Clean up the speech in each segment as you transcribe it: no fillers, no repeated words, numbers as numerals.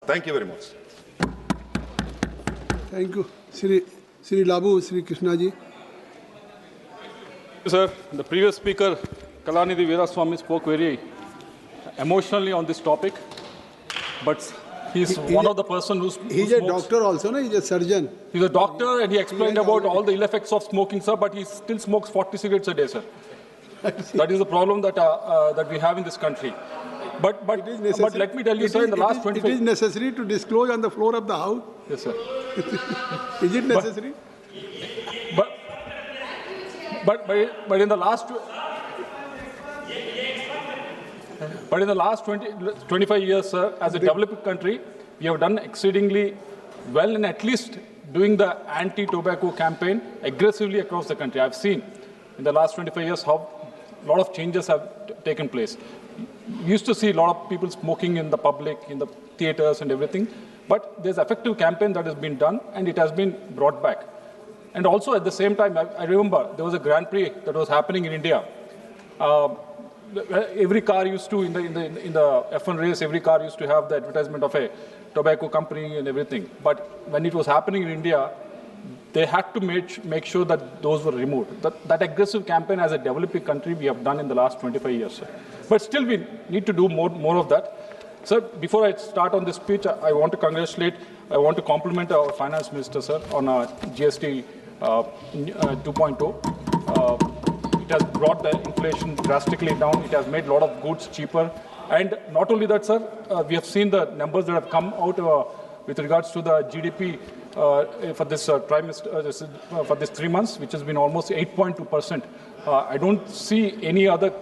Thank you very much. Thank you. Sri Labu, Sri Krishnaji. Sir, the previous speaker, Kalanidhi Veeraswamy, spoke very emotionally on this topic, but he's one of the person who He's a doctor also, no? He's a surgeon. He's a doctor, and he explained about all the ill effects of smoking, sir, but he still smokes 40 cigarettes a day, sir. That is the problem that that we have in this country. But let me tell you, sir, in the last 25... It is necessary to disclose on the floor of the House? Yes, sir. Is it necessary? But in the last... But in the last 25 years, sir, as a developed country, we have done exceedingly well in at least doing the anti-tobacco campaign aggressively across the country. I've seen in the last 25 years how a lot of changes have taken place. We used to see a lot of people smoking in the public, in the theaters and everything, but there's effective campaign that has been done and it has been brought back. And also at the same time, I remember there was a Grand Prix that was happening in India. Every car used to, in the F1 race, every car used to have the advertisement of a tobacco company and everything. But when it was happening in India, they had to make sure that those were removed. That aggressive campaign as a developing country we have done in the last 25 years. Sir. But still we need to do more of that. Sir, before I start on this speech, I want to compliment our Finance Minister, sir, on GST 2.0. It has brought the inflation drastically down. It has made a lot of goods cheaper. And not only that, sir, we have seen the numbers that have come out with regards to the GDP for this trimester, for this 3 months, which has been almost 8.2%. I don't see any other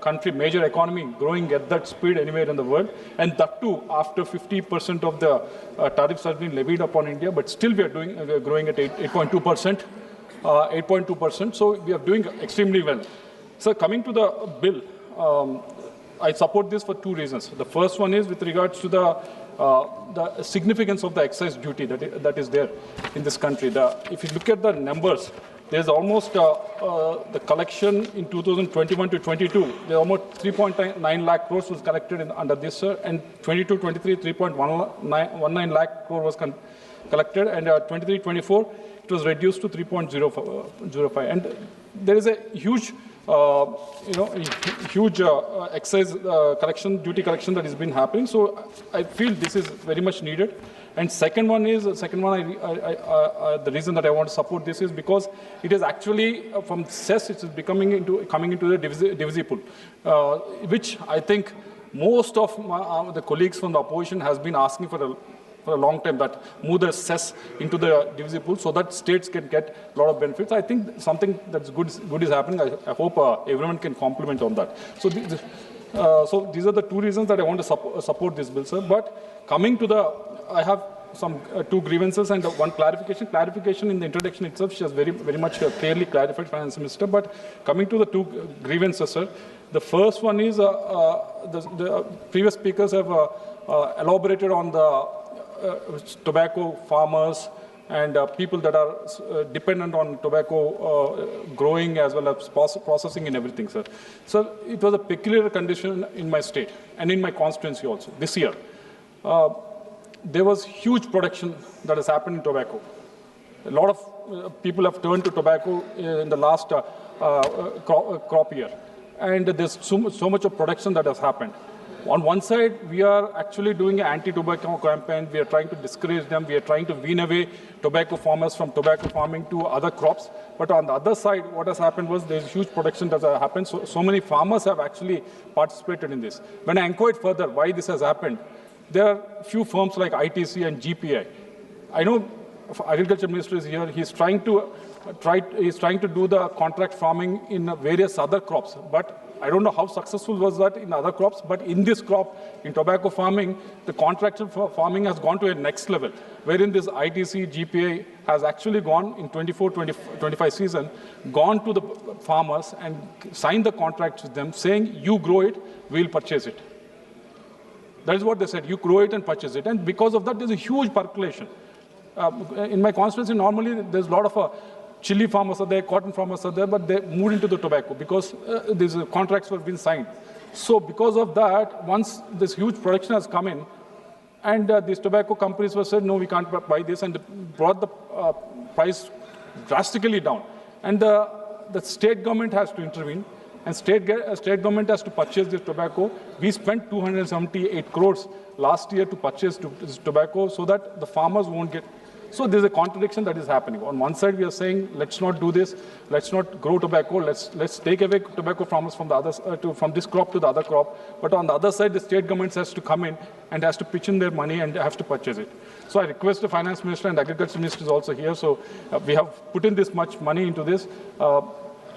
country, major economy, growing at that speed anywhere in the world. And that too, after 50% of the tariffs have been levied upon India, but still we are growing at 8.2%. 8.2%, so we are doing extremely well. So coming to the bill, I support this for two reasons. The first one is with regards to the significance of the excise duty that is there in this country. If you look at the numbers, there's almost the collection in 2021 to 22, there's almost 3.9 lakh crores was collected under this, and 22-23, 3.19 lakh crore was collected, and 23-24, it was reduced to 3.05. And there is a huge, excise duty collection that has been happening. So I feel this is very much needed. And the reason that I want to support this is because it is actually from cess, it is coming into the divisi pool, which I think most of the colleagues from the opposition has been asking for a long time, that move the cess into the divisi pool so that states can get a lot of benefits. I think something that's good is happening. I hope everyone can compliment on that. So, so these are the two reasons that I want to support this bill, sir. But coming to I have some two grievances and one clarification. Clarification in the introduction itself, she has very much clearly clarified, Finance Minister. But coming to the two grievances, sir, the first one is the previous speakers have elaborated on the tobacco farmers and people that are dependent on tobacco growing as well as processing and everything, sir. So it was a peculiar condition in my state and in my constituency also this year. There was huge production that has happened in tobacco. A lot of people have turned to tobacco in the last crop year. And there's so much of production that has happened. On one side, we are actually doing an anti-tobacco campaign. We are trying to discourage them. We are trying to wean away tobacco farmers from tobacco farming to other crops. But on the other side, what has happened was there's huge production that has happened. So many farmers have actually participated in this. When I inquired further why this has happened, there are few firms like ITC and GPI. I know Agriculture Minister is here. He's trying to do the contract farming in various other crops. But I don't know how successful was that in other crops, but in this crop, in tobacco farming, the contractual farming has gone to a next level, wherein this ITC, GPA has actually gone in 24-25 season, gone to the farmers and signed the contracts with them saying, you grow it, we'll purchase it. That is what they said, you grow it and purchase it. And because of that, there's a huge percolation. In my constituency, normally there's a lot of chili farmers are there, cotton farmers are there, but they moved into the tobacco because these contracts were being signed. So because of that, once this huge production has come in, And these tobacco companies were said, no, we can't buy this, and brought the price drastically down. And the state government has to intervene, and state government has to purchase this tobacco. We spent 278 crores last year to purchase this tobacco so that the farmers won't get. So there's a contradiction that is happening. On one side, we are saying, let's not do this, let's not grow tobacco, let's take away tobacco farmers from the others, from this crop to the other crop. But on the other side, the state government has to come in and has to pitch in their money and has to purchase it. So I request the finance minister and the agriculture minister is also here. So we have put in this much money into this.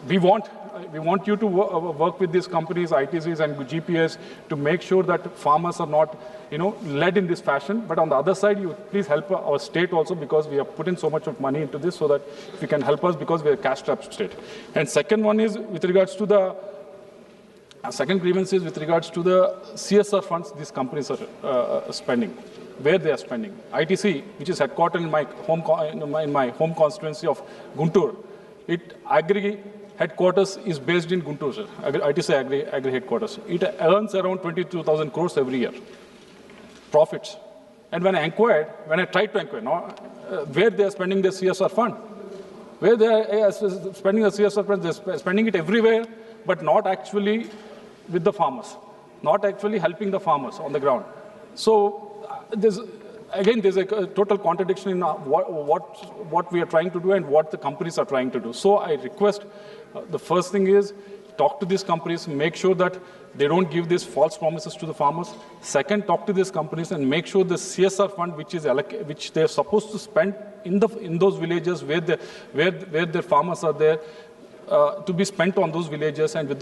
We want you to work with these companies, ITCs and GPS, to make sure that farmers are not, led in this fashion. But on the other side, you please help our state also, because we have put in so much of money into this, so that if you can help us, because we are a cash-strapped state. And second one is with regards to the second grievance is with regards to the CSR funds these companies are spending, where they are spending. ITC, which is headquartered in my home constituency of Guntur, headquarters is based in Guntur, sir. ITC Agri headquarters. It earns around 22,000 crores every year, profits. And when I tried to inquire, where they are spending their CSR fund, where they are spending the CSR fund, they're spending it everywhere, but not actually with the farmers, not actually helping the farmers on the ground. So there's a total contradiction in what we are trying to do and what the companies are trying to do. So I request, the first thing is, talk to these companies, make sure that they don't give these false promises to the farmers. Second, talk to these companies and make sure the CSR fund, which they're supposed to spend in those villages where their farmers are there, to be spent on those villages and to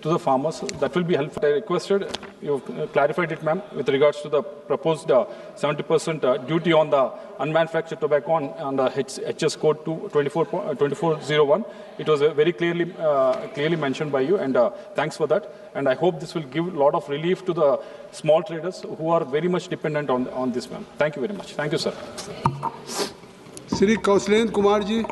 the farmers. That will be helpful. I requested, you've clarified it, ma'am, with regards to the proposed 70% duty on the unmanufactured tobacco on the HS code 2401. It was very clearly mentioned by you, and thanks for that. And I hope this will give a lot of relief to the small traders who are very much dependent on this, ma'am. Thank you very much. Thank you, sir. Shri Kausalendra Kumar ji.